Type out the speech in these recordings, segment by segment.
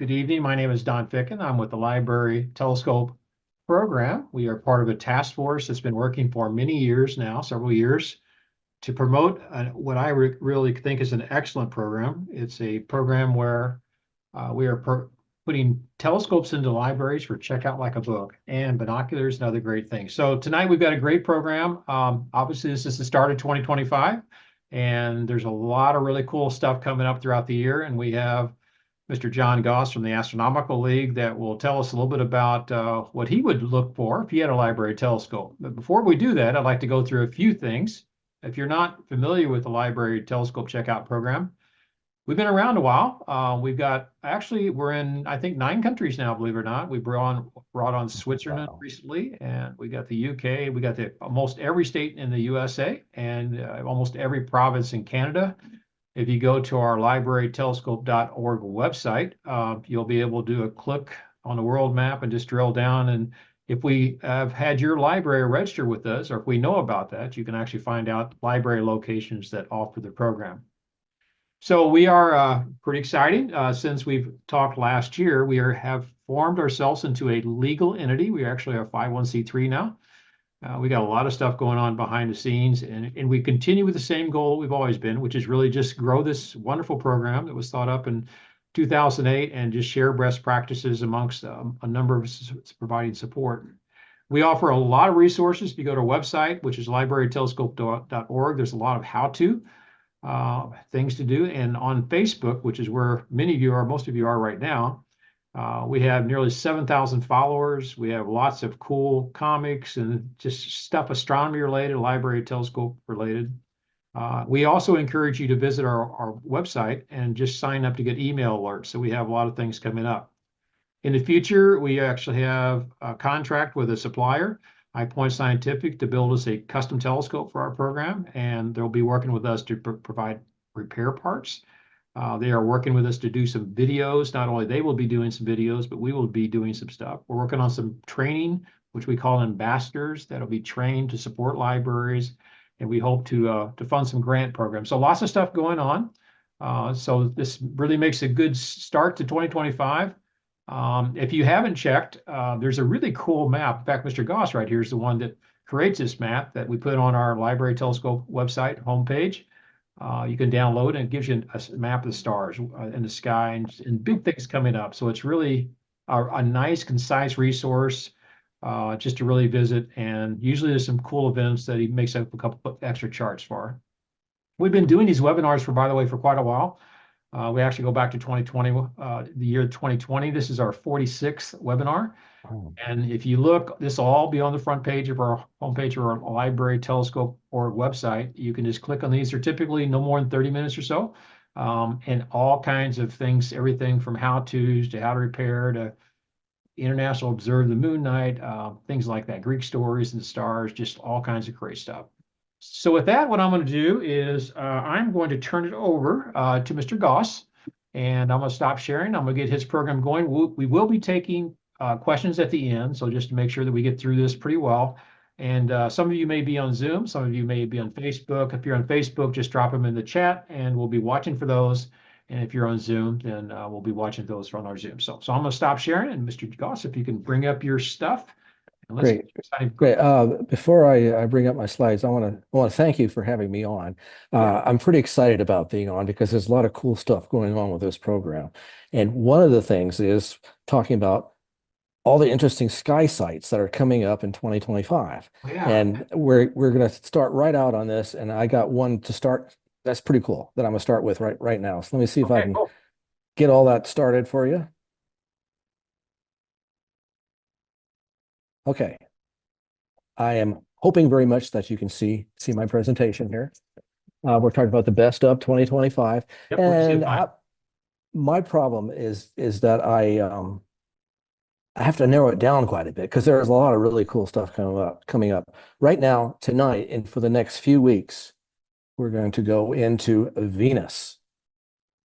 Good evening. My name is Don Ficken. I'm with the Library Telescope program. We are part of a task force that's been working for many years now, several years, to promote what I really think is an excellent program. It's a program where we are putting telescopes into libraries for check out like a book, and binoculars and other great things. So tonight we've got a great program. Obviously, this is the start of 2025, and there's a lot of really cool stuff coming up throughout the year. And we have Mr. John Goss from the Astronomical League that will tell us a little bit about what he would look for if he had a library telescope. But before we do that, I'd like to go through a few things. If you're not familiar with the Library Telescope Checkout program, we've been around a while. We're in, I think, 9 countries now, believe it or not. We brought on Switzerland recently, and we got the UK. We got almost every state in the USA and almost every province in Canada. If you go to our librarytelescope.org website, you'll be able to do a click on the world map and just drill down. And if we have had your library register with us, or if we know about that, you can actually find out library locations that offer the program. So we are pretty excited. Since we've talked last year, we have formed ourselves into a legal entity. We actually are 501c3 now. We got a lot of stuff going on behind the scenes, and we continue with the same goal we've always been, which is really just grow this wonderful program that was thought up in 2008 and just share best practices amongst a number of us providing support. We offer a lot of resources. If you go to our website, which is librarytelescope.org, there's a lot of how-to things to do. And on Facebook, which is where most of you are right now, we have nearly 7,000 followers. We have lots of cool comics and just stuff astronomy related, library telescope related. We also encourage you to visit our website and just sign up to get email alerts. So we have a lot of things coming up. In the future, we actually have a contract with a supplier, High Point Scientific, to build us a custom telescope for our program, and they'll be working with us to provide repair parts. They are working with us to do some videos. Not only they will be doing some videos, but we will be doing some stuff. We're working on some training, which we call ambassadors, that'll be trained to support libraries, and we hope to fund some grant programs. So lots of stuff going on. So this really makes a good start to 2025. If you haven't checked, there's a really cool map. In fact, Mr. Goss right here is the one that creates this map that we put on our Library Telescope website homepage. You can download, and it gives you a map of the stars in the sky and big things coming up. So it's really a nice, concise resource just to really visit. And usually there's some cool events that he makes up a couple of extra charts for. We've been doing these webinars by the way, for quite a while. We actually go back to 2020, the year 2020. This is our 46th webinar. Oh. And if you look, this will all be on the front page of our homepage or our Library Telescope or website. You can just click on these. They're typically no more than 30 minutes or so. And all kinds of things, everything from how-tos to how to repair to International Observe the Moon Night, things like that, Greek stories and the stars, just all kinds of great stuff. So with that, what I'm going to do is I'm going to turn it over to Mr. Goss, and I'm going to stop sharing. I'm going to get his program going. We will be taking questions at the end, so just to make sure that we get through this pretty well. And some of you may be on Zoom, some of you may be on Facebook. If you're on Facebook, just drop them in the chat, and we'll be watching for those. And if you're on Zoom, then we'll be watching those on our Zoom. So I'm going to stop sharing, and Mr. Goss, if you can bring up your stuff. Great. Before I bring up my slides, I want to thank you for having me on. I'm pretty excited about being on because there's a lot of cool stuff going on with this program. And one of the things is talking about all the interesting sky sites that are coming up in 2025. Yeah. And we're going to start right out on this. And I got one to start. That's pretty cool that I'm going to start with right now. So let me see if I can get all that started for you. Okay. I am hoping very much that you can see my presentation here. We're talking about the best of 2025. Yep, and my problem is that I have to narrow it down quite a bit because there's a lot of really cool stuff coming up. Right now, tonight, and for the next few weeks, we're going to go into Venus.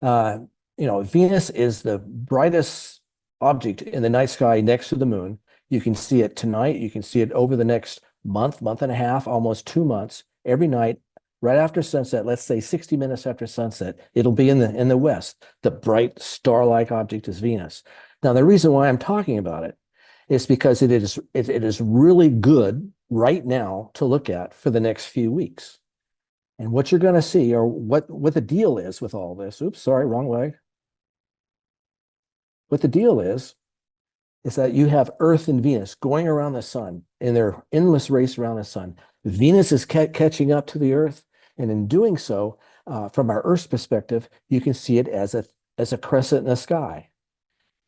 Venus is the brightest object in the night sky next to the moon. You can see it tonight. You can see it over the next month and a half, almost 2 months. Every night right after sunset, let's say 60 minutes after sunset, it'll be in the west. The bright star-like object is Venus. Now, the reason why I'm talking about it is because it is really good right now to look at for the next few weeks. And what you're going to see, or what the deal is with all this, oops, sorry, wrong way. What the deal is that you have Earth and Venus going around the sun in their endless race around the sun. Venus is catching up to the Earth, and in doing so, from our Earth's perspective, you can see it as a crescent in the sky.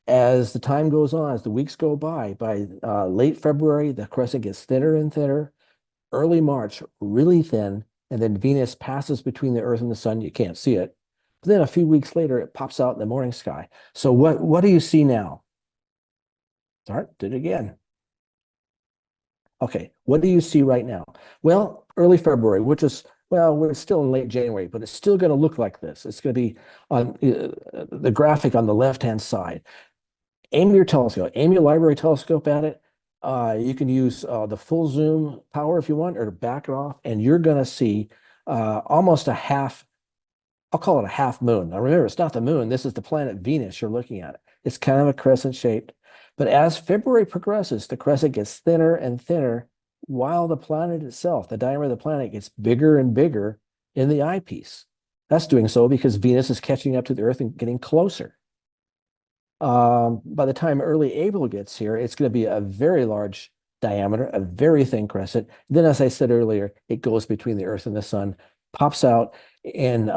As the time goes on, as the weeks go by late February, the crescent gets thinner and thinner. Early March, really thin, and then Venus passes between the Earth and the sun. You can't see it. But then a few weeks later, it pops out in the morning sky. So what do you see now? Start, did it again. Okay, what do you see right now? Well, early February, which is, well, we're still in late January, but it's still going to look like this. It's going to be on the graphic on the left-hand side. Aim your telescope, aim your library telescope at it. You can use the full zoom power if you want, or to back it off, and you're going to see almost a half, I'll call it a half moon. Now remember, it's not the moon. This is the planet Venus you're looking at. It's kind of a crescent shaped. But as February progresses, the crescent gets thinner and thinner, while the planet itself, the diameter of the planet, gets bigger and bigger in the eyepiece. That's doing so because Venus is catching up to the Earth and getting closer. By the time early April gets here, it's going to be a very large diameter, a very thin crescent. Then, as I said earlier, it goes between the Earth and the sun, pops out in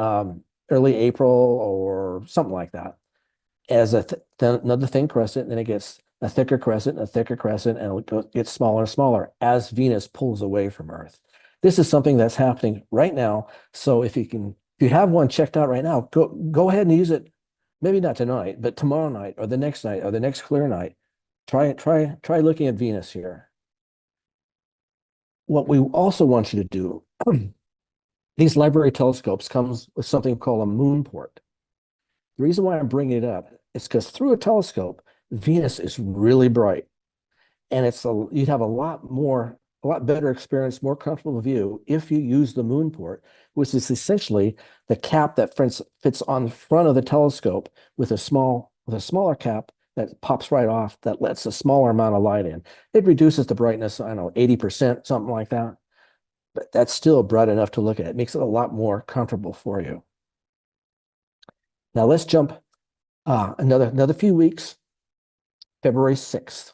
early April or something like that as another thin crescent. Then it gets a thicker crescent, and it gets smaller and smaller as Venus pulls away from Earth. This is something that's happening right now. So if you have one checked out right now, go ahead and use it. Maybe not tonight, but tomorrow night or the next night or the next clear night. Try looking at Venus here. What we also want you to do, these library telescopes comes with something called a moon port. The reason why I'm bringing it up is because through a telescope, Venus is really bright, and you'd have a lot better experience, more comfortable view if you use the moon port, which is essentially the cap that fits on the front of the telescope with a smaller cap that pops right off that lets a smaller amount of light in. It reduces the brightness, I don't know, 80%, something like that. But that's still bright enough to look at. It makes it a lot more comfortable for you. Now let's jump another few weeks, February 6th.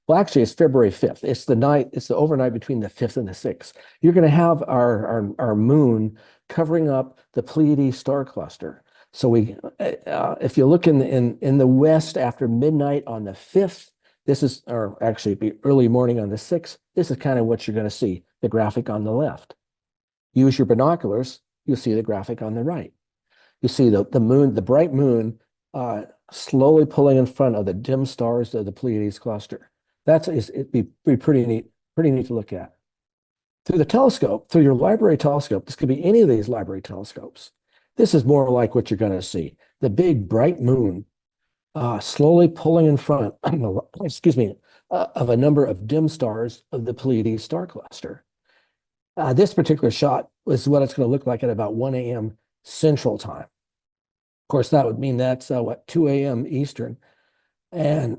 Well, actually, it's February 5th. It's the overnight between the 5th and the 6th. You're going to have our moon covering up the Pleiades star cluster. So if you look in the west after midnight on the 5th, or actually it'd be early morning on the 6th, this is kind of what you're going to see, the graphic on the left. Use your binoculars, you'll see the graphic on the right. You see the moon, the bright moon, slowly pulling in front of the dim stars of the Pleiades cluster. It'd be pretty neat to look at. Through the telescope, through your library telescope, this could be any of these library telescopes. This is more like what you're going to see. The big bright moon slowly pulling in front, excuse me, of a number of dim stars of the Pleiades star cluster. This particular shot is what it's going to look like at about 1 a.m. Central Time. Of course, that would mean that's 2 a.m. Eastern. And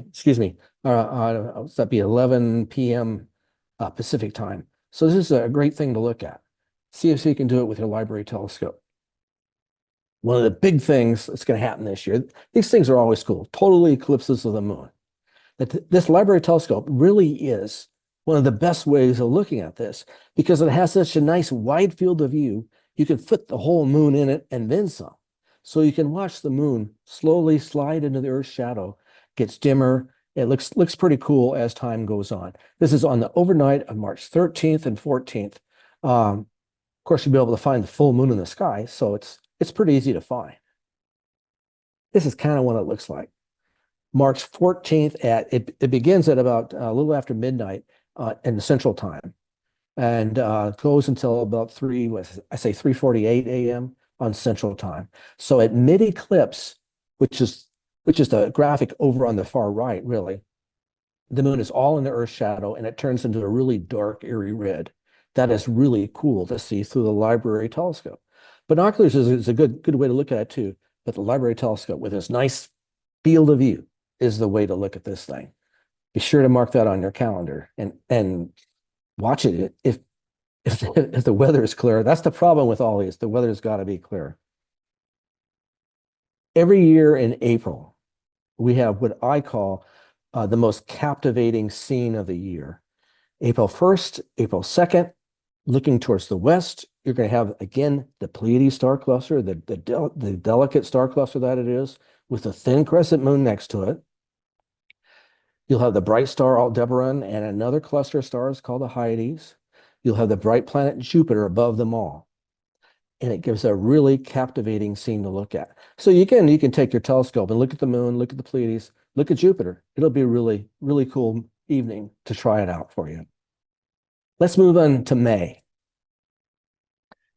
excuse me, that'd be 11 p.m. Pacific time. So this is a great thing to look at. See if you can do it with your library telescope. One of the big things that's going to happen this year, these things are always cool, total eclipses of the moon. This library telescope really is one of the best ways of looking at this because it has such a nice wide field of view. You can fit the whole moon in it and then some. So you can watch the moon slowly slide into the Earth's shadow, gets dimmer. It looks pretty cool as time goes on. This is on the overnight of March 13th and 14th. Of course, you'll be able to find the full moon in the sky, so it's pretty easy to find. This is kind of what it looks like. March 14th it begins at about a little after midnight in the Central Time, and goes until about 3:48 a.m. on Central Time. So at mid-eclipse, which is the graphic over on the far right, really, the moon is all in the Earth's shadow, and it turns into a really dark, eerie red. That is really cool to see through the library telescope. Binoculars is a good way to look at it too, but the library telescope with its nice field of view is the way to look at this thing. Be sure to mark that on your calendar and watch it if the weather is clear. That's the problem with all these. The weather's got to be clear. Every year in April, we have what I call the most captivating scene of the year. April 1st, April 2nd, looking towards the west, you're going to have, again, the Pleiades star cluster, the delicate star cluster that it is, with a thin crescent moon next to it. You'll have the bright star Aldebaran and another cluster of stars called the Hyades. You'll have the bright planet Jupiter above them all. And it gives a really captivating scene to look at. So you can take your telescope and look at the moon, look at the Pleiades, look at Jupiter. It'll be a really, really cool evening to try it out for you. Let's move on to May.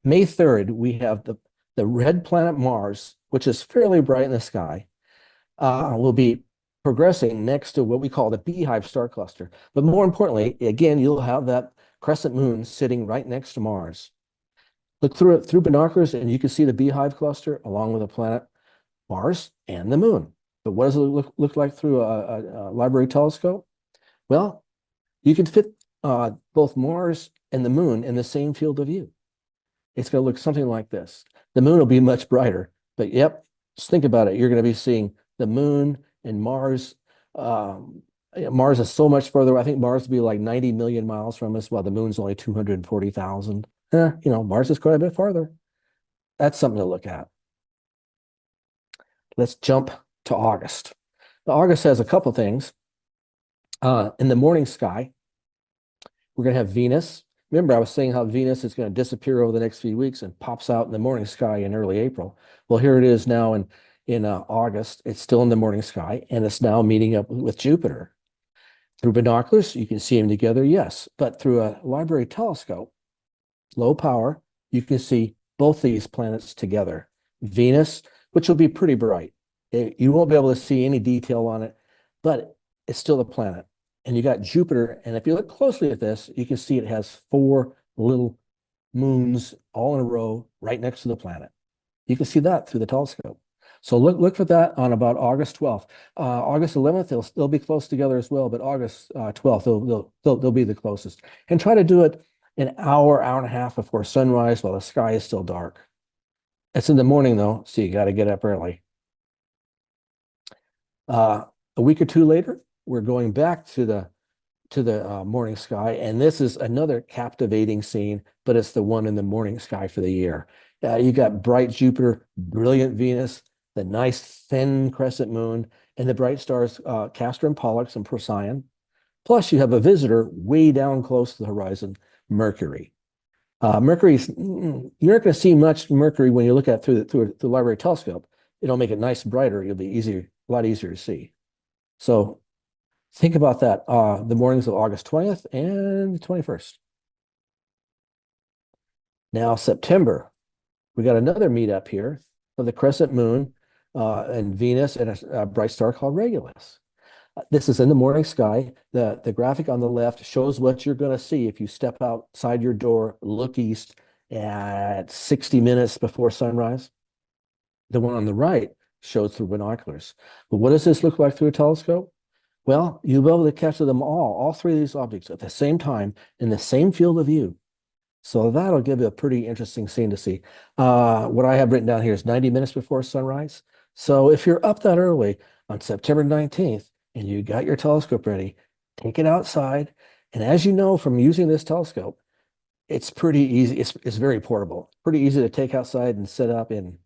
May 3rd, we have the red planet Mars, which is fairly bright in the sky, will be progressing next to what we call the Beehive star cluster. But more importantly, again, you'll have that crescent moon sitting right next to Mars. Look through it through binoculars, and you can see the Beehive cluster along with the planet Mars and the moon. But what does it look like through a library telescope? Well, you can fit both Mars and the moon in the same field of view. It's going to look something like this. The moon will be much brighter, but yep, just think about it. You're going to be seeing the moon and Mars. Mars is so much further. I think Mars will be like 90 million miles from us, while the moon's only 240,000. Mars is quite a bit farther. That's something to look at. Let's jump to August. August has a couple things. In the morning sky, we're going to have Venus. Remember, I was saying how Venus is going to disappear over the next few weeks and pops out in the morning sky in early April. Well, here it is now in August. It's still in the morning sky, and it's now meeting up with Jupiter. Through binoculars, you can see them together, yes. But through a library telescope, low power, you can see both these planets together. Venus, which will be pretty bright. You won't be able to see any detail on it, but it's still a planet. And you got Jupiter, and if you look closely at this, you can see it has 4 little moons all in a row right next to the planet. You can see that through the telescope. So look for that on about August 12th. August 11th, they'll be close together as well, but August 12th, they'll be the closest. And try to do it an hour and a half before sunrise while the sky is still dark. It's in the morning though, so you got to get up early. A week or two later, we're going back to the morning sky, and this is another captivating scene, but it's the one in the morning sky for the year. You got bright Jupiter, brilliant Venus, the nice thin crescent moon, and the bright stars Castor and Pollux and Procyon. Plus, you have a visitor way down close to the horizon, Mercury. You're not going to see much Mercury when you look at it through the library telescope. It'll make it nice and brighter. It'll be a lot easier to see. So think about that. The mornings of August 20th and the 21st. Now, September, we got another meetup here of the crescent moon and Venus and a bright star called Regulus. This is in the morning sky. The graphic on the left shows what you're going to see if you step outside your door, look east at 60 minutes before sunrise. The one on the right shows through binoculars. But what does this look like through a telescope? Well, you'll be able to catch them all 3 of these objects at the same time in the same field of view. So that'll give you a pretty interesting scene to see. What I have written down here is 90 minutes before sunrise. So if you're up that early on September 19th and you got your telescope ready, take it outside. And as you know from using this telescope, it's pretty easy. It's very portable. Pretty easy to take outside and set up in,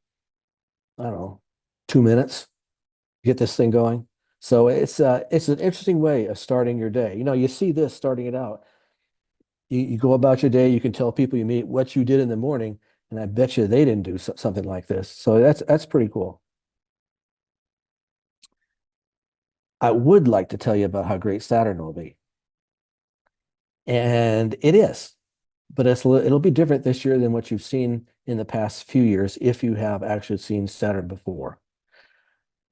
I don't know, 2 minutes. Get this thing going. So it's an interesting way of starting your day. You see this starting it out. You go about your day, you can tell people you meet what you did in the morning, and I bet you they didn't do something like this. So that's pretty cool. I would like to tell you about how great Saturn will be. And it is, but it'll be different this year than what you've seen in the past few years if you have actually seen Saturn before.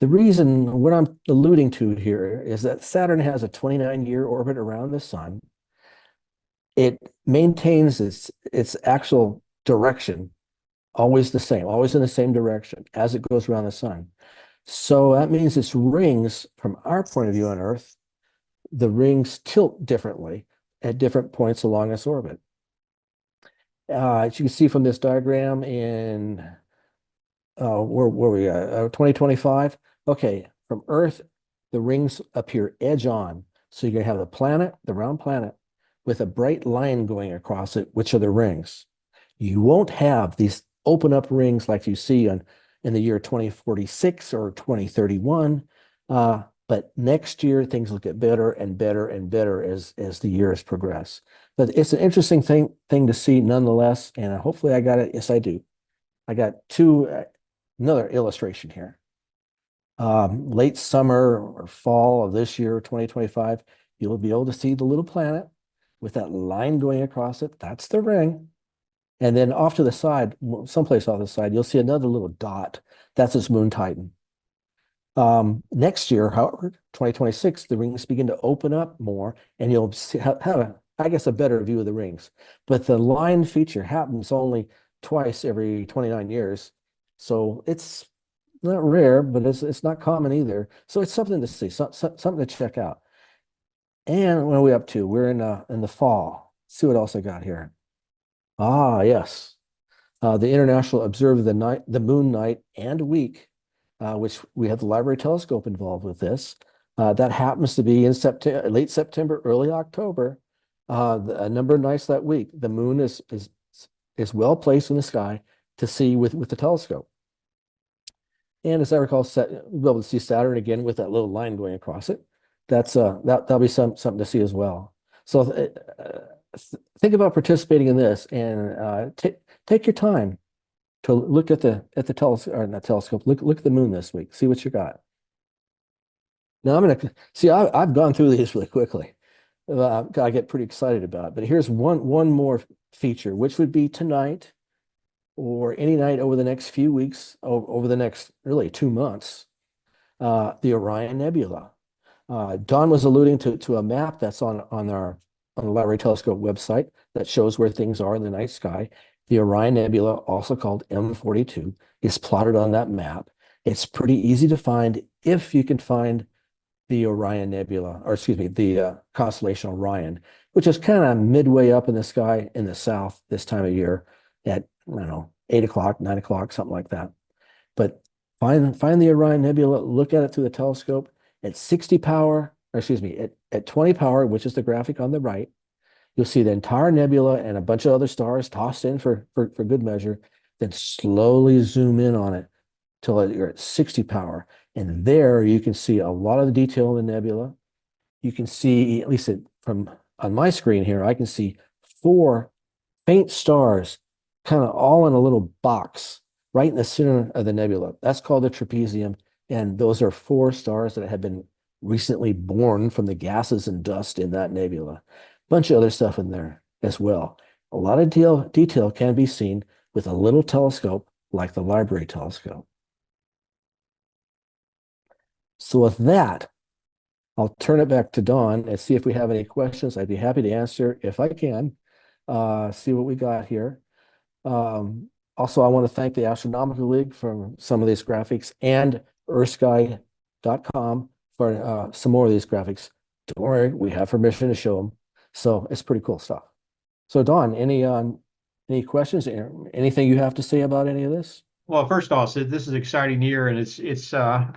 The reason, what I'm alluding to here, is that Saturn has a 29-year orbit around the sun. it maintains its actual direction always the same, always in the same direction as it goes around the sun. So that means its rings, from our point of view on Earth, the rings tilt differently at different points along its orbit. As you can see from this diagram in where we at? 2025. Okay, from Earth, the rings appear edge on. So you're gonna have the planet, the round planet, with a bright line going across it, which are the rings. You won't have these open up rings like you see in the year 2046 or 2031. But next year things will get better and better and better as the years progress. But it's an interesting thing to see nonetheless. And hopefully I got it. Yes, I do. I got another illustration here. Late summer or fall of this year, 2025, you'll be able to see the little planet with that line going across it. That's the ring. And then off to the side, someplace off the side, you'll see another little dot. That's its moon Titan. Next year, however, 2026, the rings begin to open up more, and you'll have I guess, a better view of the rings. But the line feature happens only twice every 29 years. So it's not rare, but it's not common either. So it's something to see, something to check out. And what are we up to? We're in the fall. Let's see what else I got here. Ah, yes. The International Observe the Moon Night and Week, which we have the Library Telescope involved with this. That happens to be in September, late September, early October. A number of nights that week, the moon is well placed in the sky to see with the telescope. And as I recall, we'll be able to see Saturn again with that little line going across it. That'll be something to see as well. So think about participating in this and take your time to look at the telescope or not telescope. Look at the moon this week. See what you got. Now I'm gonna see. I've gone through these really quickly. I get pretty excited about it. But here's one more feature, which would be tonight or any night over the next few weeks, over the next really 2 months, the Orion Nebula. Don was alluding to a map that's on the Library Telescope website that shows where things are in the night sky. The Orion Nebula, also called M42, is plotted on that map. It's pretty easy to find if you can find the Orion Nebula, or excuse me, the constellation Orion, which is kind of midway up in the sky in the south this time of year at, I don't know, 8 o'clock, 9 o'clock, something like that. But find the Orion Nebula, look at it through the telescope at 60 power, or excuse me, at 20 power, which is the graphic on the right. You'll see the entire nebula and a bunch of other stars tossed in for good measure. Then slowly zoom in on it till you're at 60 power. And there you can see a lot of the detail in the nebula. You can see, at least from on my screen here, I can see 4 faint stars kind of all in a little box right in the center of the nebula. That's called the trapezium. And those are 4 stars that have been recently born from the gases and dust in that nebula. Bunch of other stuff in there as well. A lot of detail can be seen with a little telescope like the Library Telescope. So with that, I'll turn it back to Dawn and see if we have any questions. I'd be happy to answer if I can. See what we got here. Also, I want to thank the Astronomical League for some of these graphics and earthsky.com for some more of these graphics. Don't worry, we have permission to show them. So it's pretty cool stuff. So Dawn, any questions? Anything you have to say about any of this? Well, first off, so this is an exciting year, and it's I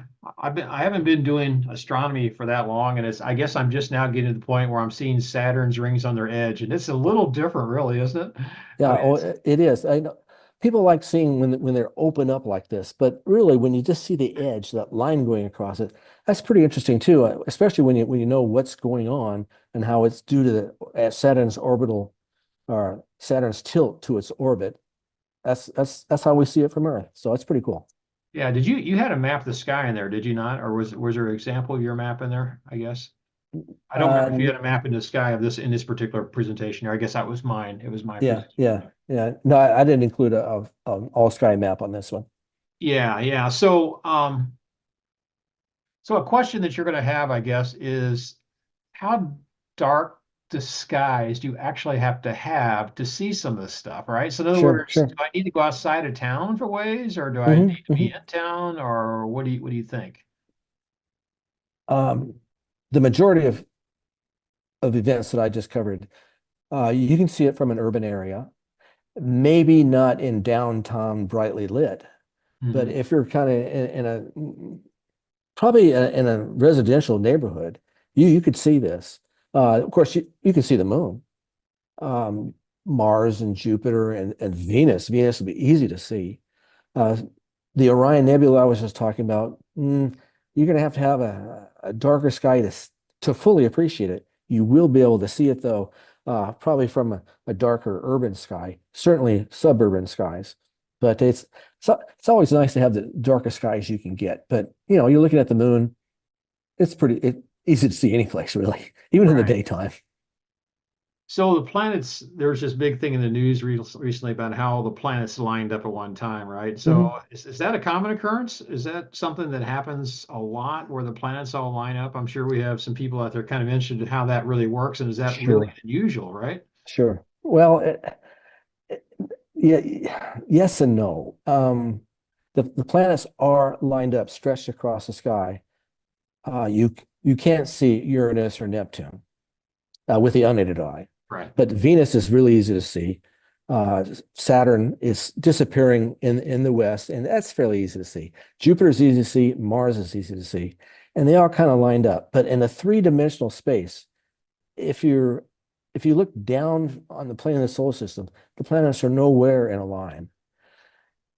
haven't been doing astronomy for that long, and I guess I'm just now getting to the point where I'm seeing Saturn's rings on their edge, and it's a little different, really, isn't it? I Yeah, mean, oh, it is. I know people like seeing when they're open up like this, but really when you just see the edge, that line going across it, that's pretty interesting too, especially when you know what's going on and how it's due to Saturn's orbital or Saturn's tilt to its orbit. That's how we see it from Earth. So it's pretty cool. yeah. Did you had a map of the sky in there? Did you not, or was there an example of your map in there? I guess I don't remember if you Uh, had a map in the sky of this in this particular presentation here. I guess that was mine. It was my yeah, presentation. yeah, yeah. No, I didn't include a all sky map on this one. Yeah, yeah. So a question that you're going to have, I guess, is how dark disguise do you actually have to see some of this stuff, right? So in other Sure, words, sure. do I need to go outside of town for ways, or do I need hmm to be hmm in town, or what do you think? Um, the majority of events that I just covered, you can see it from an urban area, maybe not in downtown brightly lit, but Hmm. if you're kind of in probably in a residential neighborhood, you could see this. Of course, you can see the moon, um, Mars and Jupiter and Venus. Venus would be easy to see. Uh, the Orion Nebula I was just talking about, you're going to have a darker sky to fully appreciate it. You will be able to see it though, probably from a darker urban sky, certainly suburban skies. But it's always nice to have the darkest skies you can get. But you're looking at the moon, it's easy to see any place really, even in the Right. daytime. So the planets, there was this big thing in the news recently about how the planets lined up at one time, right? So Mhm. is that a common occurrence? Is that something that happens a lot where the planets all line up? I'm sure we have some people out there kind of interested in how that really works, and is that really Sure, unusual, right? sure. Well, it- yeah, yes and no. The planets are lined up, stretched across the sky. You can't see Uranus or Neptune with the unaided eye, Right. but Venus is really easy to see. Saturn is disappearing in the west, and that's fairly easy to see. Jupiter is easy to see. Mars is easy to see, and they all kind of lined up. But in a three-dimensional space, if you're if you look down on the plane of the solar system, the planets are nowhere in a line.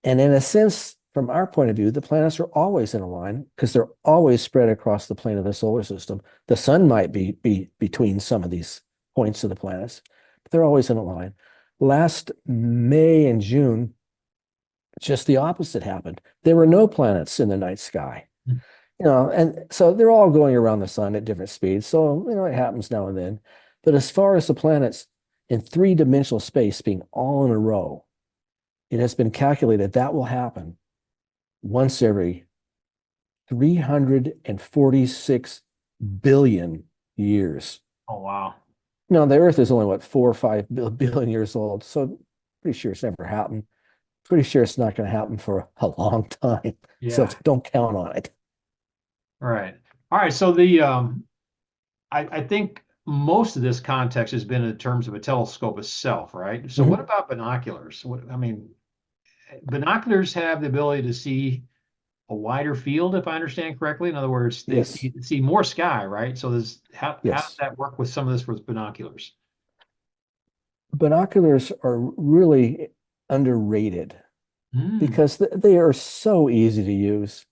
And in a sense, from our point of view, the planets are always in a line because they're always spread across the plane of the solar system. The sun might be between some of these points of the planets, but they're always in a line. Last May and June, just the opposite happened. There were no planets in the night sky. And so they're all going around the sun at different speeds. So, it happens now and then. But as far as the planets in three-dimensional space being all in a row, it has been calculated that will happen once every 346 billion years. Oh, wow. Now, the Earth is only what, 4 or 5 billion years old. So pretty sure it's never happened. Pretty sure it's not going to happen for a long time. So Yeah. don't count on it. All right. All right. So I think most of this context has been in terms of a telescope itself, right? So what Mhm. about binoculars? I mean, binoculars have the ability to see a wider field, if I understand correctly. In other words, they Yes. see more sky, right? So there's how does Yes. that work with some of this with binoculars? Binoculars are really underrated Hmm. because they are so easy to use.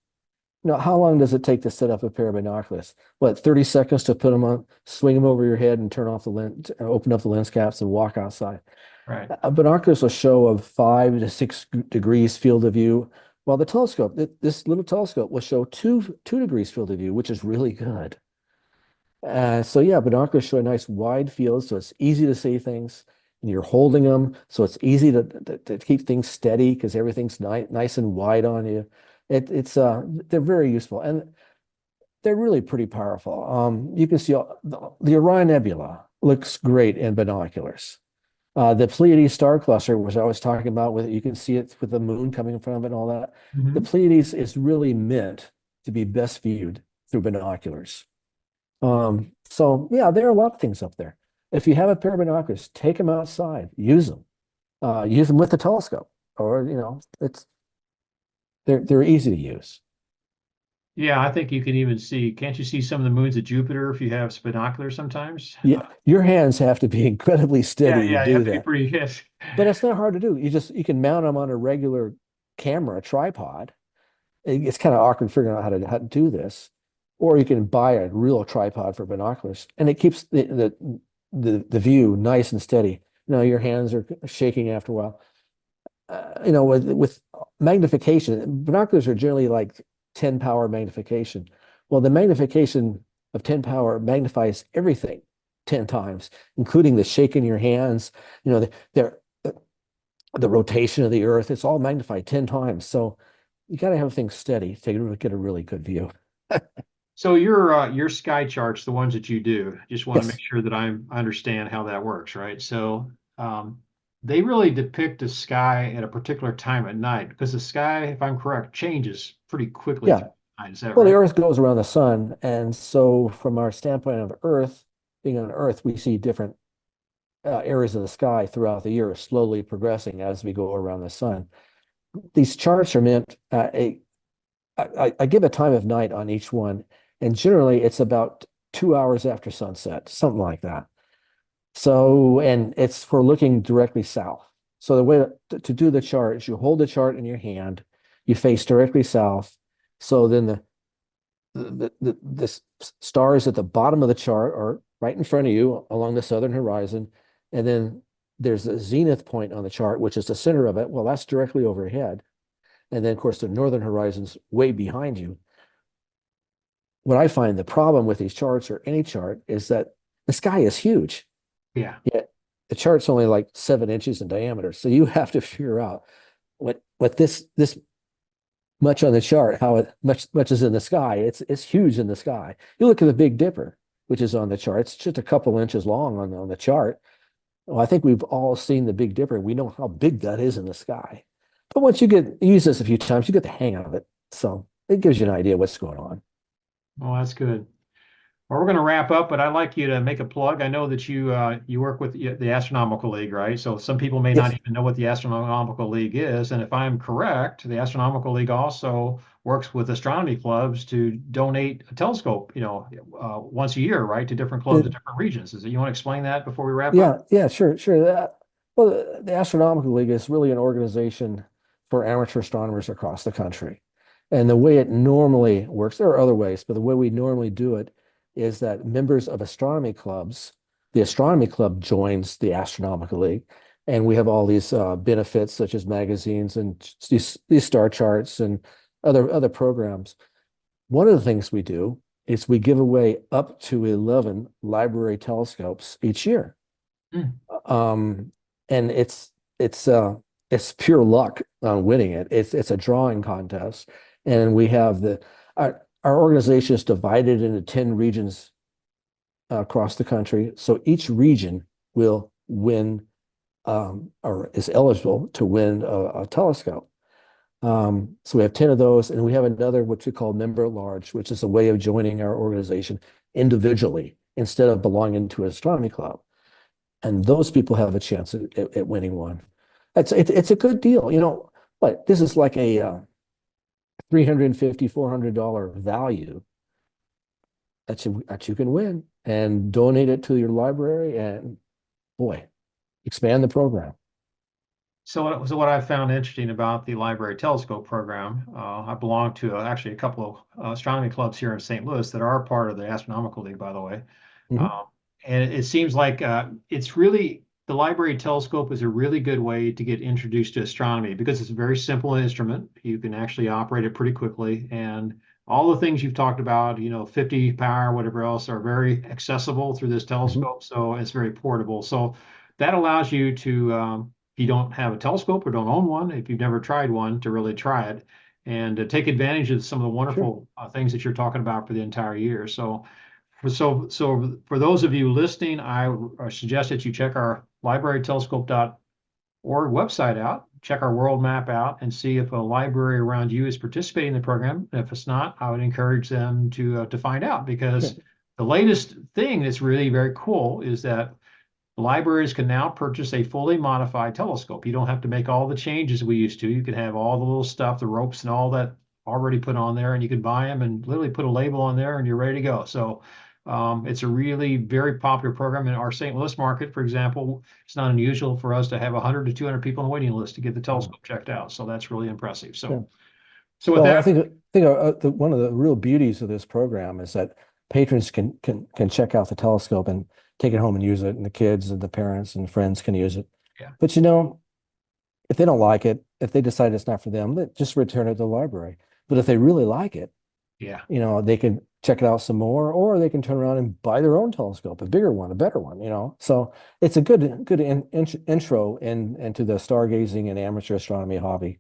How long does it take to set up a pair of binoculars? What, 30 seconds to put them on, swing them over your head and turn off the lens, open up the lens caps and walk outside. Right. Binoculars will show of 5 to 6 degrees field of view, while the telescope, this little telescope, will show two degrees field of view, which is really good. So yeah, binoculars show a nice wide field, so it's easy to see things, and you're holding them, so it's easy to keep things steady because everything's nice and wide on you. They're very useful, and they're really pretty powerful. You can see the Orion Nebula looks great in binoculars. The Pleiades star cluster, which I was talking about, with you can see it with the moon coming in front of it and all that. The Hmm. Pleiades is really meant to be best viewed through binoculars. So yeah, there are a lot of things up there. If you have a pair of binoculars, take them outside, use them. Use them with the telescope, or they're easy to use. Yeah, I think you can even see. Can't you see some of the moons of Jupiter if you have binoculars sometimes? Yeah, your hands have to be incredibly Yeah, steady to yeah, you do have to be that. pretty. Yes. But it's not hard to do. You can mount them on a regular camera, a tripod. It's kind of awkward figuring out how to do this. Or you can buy a real tripod for binoculars, and it keeps the view nice and steady. Your hands are shaking after a while. With magnification, binoculars are generally like 10 power magnification. Well, the magnification of 10 power magnifies everything 10 times, including the shake in your hands, you know, the rotation of the earth. It's all magnified 10 times. So you got to have things steady to get a really good view. So your sky charts, the ones that you do, just want to make Yes. sure that I understand how that works, right? So they really depict the sky at a particular time at night because the sky, if I'm correct, changes pretty quickly through Yeah. the night. Is that Well, the right? Earth goes around the sun, and so from our standpoint of Earth, being on Earth, we see different areas of the sky throughout the year, slowly progressing as we go around the sun. These charts are meant. I give a time of night on each one, and generally it's about 2 hours after sunset, something like that. So, and it's for looking directly south. So the way to do the chart is you hold the chart in your hand, you face directly south. So then the stars at the bottom of the chart are right in front of you along the southern horizon. And then there's a zenith point on the chart, which is the center of it. Well, that's directly overhead. And then, of course, the northern horizon's way behind you. What I find the problem with these charts or any chart is that the sky is huge. Yeah. Yet the chart's only like 7 inches in diameter. So you have to figure out what this much on the chart, how it much is in the sky. It's huge in the sky. You look at the Big Dipper, which is on the chart. It's just a couple inches long on the chart. Well, I think we've all seen the Big Dipper. We know how big that is in the sky. But once you use this a few times, you get the hang of it. So it gives you an idea what's going on. Well, that's good. Well, we're going to wrap up, but I'd like you to make a plug. I know that you work with the Astronomical League, right? So some people may not Yes. even know what the Astronomical League is. And if I'm correct, the Astronomical League also works with astronomy clubs to donate a telescope, once a year, right, to different clubs in It, different regions. You want to explain that before we wrap up? yeah, sure. Well, the Astronomical League is really an organization for amateur astronomers across the country. And the way it normally works, there are other ways, but the way we normally do it is that members of astronomy clubs, the astronomy club joins the Astronomical League, and we have all these benefits such as magazines and these star charts and other programs. One of the things we do is we give away up to 11 library telescopes each year. Hmm. Um, and it's pure luck on winning it. It's a drawing contest, and we have our organization is divided into 10 regions across the country. So each region will win or is eligible to win a telescope. So we have 10 of those, and we have another, which we call member at large, which is a way of joining our organization individually instead of belonging to an astronomy club. And those people have a chance at winning one. It's a good deal. What this is like a 350, $400 value that you can win and donate it to your library and boy, expand the program. So what I found interesting about the Library Telescope program, I belong to actually a couple of astronomy clubs here in St. Louis that are part of the Astronomical League, by the way. Mhm. And it seems like it's really the Library Telescope is a really good way to get introduced to astronomy because it's a very simple instrument. You can actually operate it pretty quickly, and all the things you've talked about, 50 power, whatever else, are very accessible through this Mhm. telescope. So it's very portable. So that allows you to if you don't have a telescope or don't own one, if you've never tried one, to really try it and take advantage of some of the Sure. wonderful things that you're talking about for the entire year. So for those of you listening, I suggest that you check our librarytelescope.org website out, check our world map out, and see if a library around you is participating in the program. And if it's not, I would encourage them to find out Sure. because the latest thing that's really very cool is that libraries can now purchase a fully modified telescope. You don't have to make all the changes we used to. You can have all the little stuff, the ropes and all that already put on there, and you can buy them and literally put a label on there and you're ready to go. So it's a really very popular program in our St. Louis market, for example. It's not unusual for us to have 100 to 200 people on the waiting list to get the Wow. telescope checked out. So that's really impressive. Yeah. So with Well, I that, think one of the real beauties of this program is that patrons can check out the telescope and take it home and use it, and the kids and the parents and friends can use it. yeah, But if they don't like it, if they decide it's not for them, then just return it to the library. But if they really like it, yeah. they can check it out some more, or they can turn around and buy their own telescope, a bigger one, a better one. So it's a good intro into the stargazing and amateur astronomy hobby.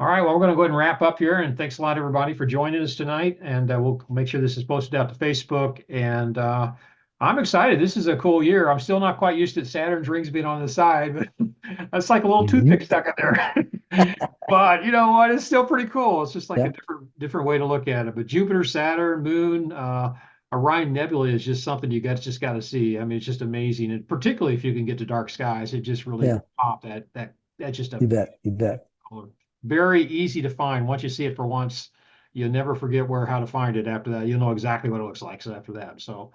All right, well, we're going to go ahead and wrap up here. And thanks a lot, everybody, for joining us tonight. And we'll make sure this is posted out to Facebook. And I'm excited. This is a cool year. I'm still not quite used to Saturn's rings being on the side, but it's like a little toothpick stuck in there. But you know what? It's still pretty cool. It's just like a Yep. different way to look at it. But Jupiter, Saturn, Moon, Orion Nebula is just something you just got to see. I mean, it's just amazing, and particularly if you can get to dark skies, it just really Yeah. pop that's just a You bet. You bet. very easy to find. Once you see it for once, you'll never forget how to find it after that. You'll know exactly what it looks like. So after that. So,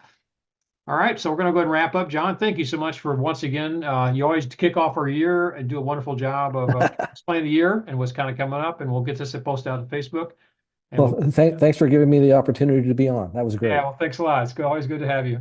all right. So we're going to go ahead and wrap up. John, thank you so much for once again. You always kick off our year and do a wonderful job of explaining the year and what's kind of coming up. And we'll get this posted out on Facebook. And Well, thanks for giving me the opportunity to be on. That was yeah, great. well, thanks a lot. It's always good to have you.